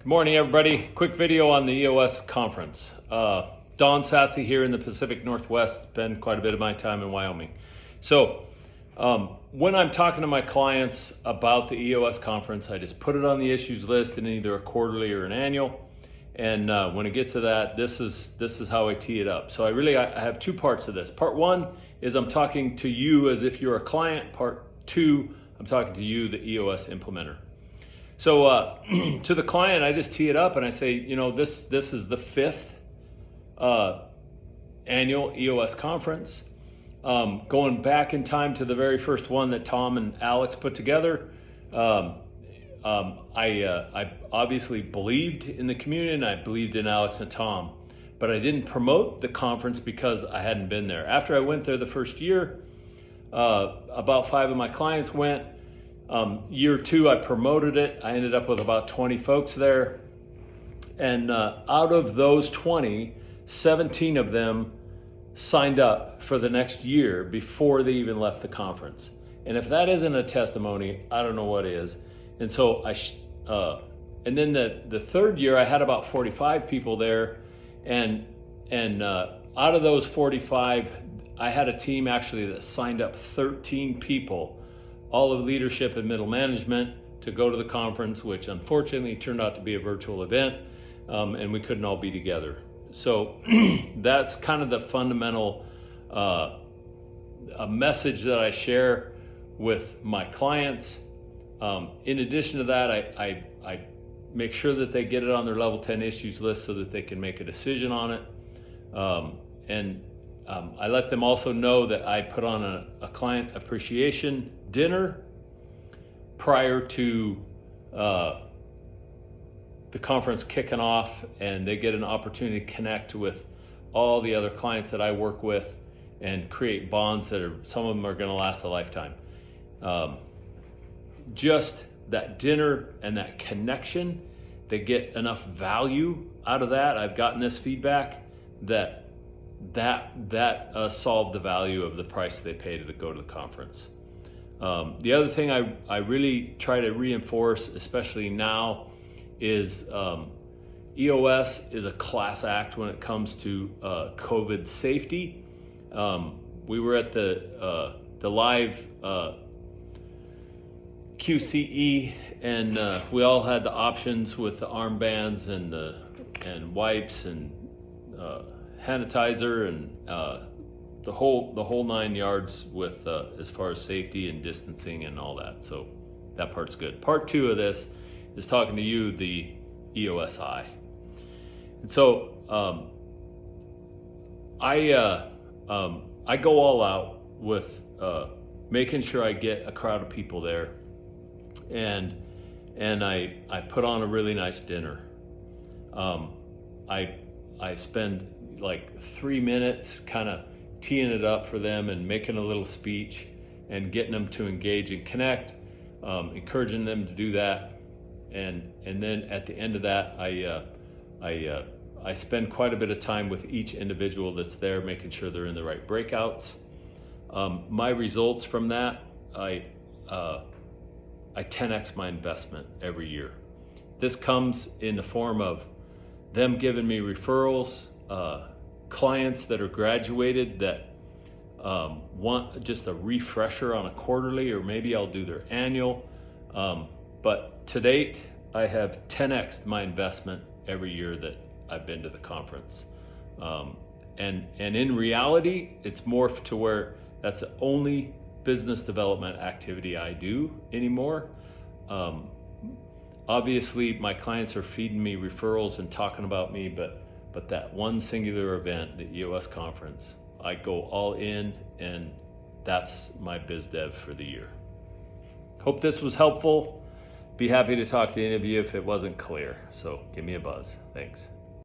Good morning, everybody. Quick video on the EOS Conference. Don Sasse here in the Pacific Northwest. Spend quite a bit of my time in Wyoming. So when I'm talking to my clients about the EOS Conference, I just put it on the issues list in either a quarterly or an annual. And when it gets to that, this is how I tee it up. So I have two parts of this. Part one is I'm talking to you as if you're a client. Part two, I'm talking to you, the EOS implementer. So to the client, I just tee it up and I say, you know, this is the fifth annual EOS conference. Going back in time to the very first one that Tom and Alex put together, I obviously believed in the community and I believed in Alex and Tom, but I didn't promote the conference because I hadn't been there. After I went there the first year, about 5 of my clients went. Year 2, I promoted it. I ended up with about 20 folks there. And out of those 20, 17 of them signed up for the next year before they even left the conference. And if that isn't a testimony, I don't know what is. And so and then the third year, I had about 45 people there. And out of those 45, I had a team actually that signed up 13 people, all of leadership and middle management, to go to the conference, which unfortunately turned out to be a virtual event, and we couldn't all be together. So that's kind of the fundamental a message that I share with my clients. In addition to that, I make sure that they get it on their level 10 issues list so that they can make a decision on it. I let them also know that I put on a client appreciation dinner prior to the conference kicking off, and they get an opportunity to connect with all the other clients that I work with and create bonds that some of them are going to last a lifetime. Just that dinner and that connection, they get enough value out of that. I've gotten this feedback that solved the value of the price they pay to go to the conference. The other thing I really try to reinforce, especially now, is EOS is a class act when it comes to COVID safety. We were at the live QCE, and we all had the options with the armbands and wipes and sanitizer and the whole 9 yards with as far as safety and distancing and all that. So that part's good. Part 2 of this is talking to you, the EOSI. And so I go all out with making sure I get a crowd of people there, and I put on a really nice dinner. I spend like 3 minutes kind of teeing it up for them and making a little speech and getting them to engage and connect, encouraging them to do that. And then at the end of that, I spend quite a bit of time with each individual that's there, making sure they're in the right breakouts. My results from that, I 10x my investment every year. This comes in the form of them giving me referrals, clients that are graduated that want just a refresher on a quarterly, or maybe I'll do their annual. But to date, I have 10x'd my investment every year that I've been to the conference. And in reality, it's morphed to where that's the only business development activity I do anymore. Obviously, my clients are feeding me referrals and talking about me, but that one singular event, the EOS conference, I go all in, and that's my biz dev for the year. Hope this was helpful. Be happy to talk to any of you if it wasn't clear. So give me a buzz. Thanks.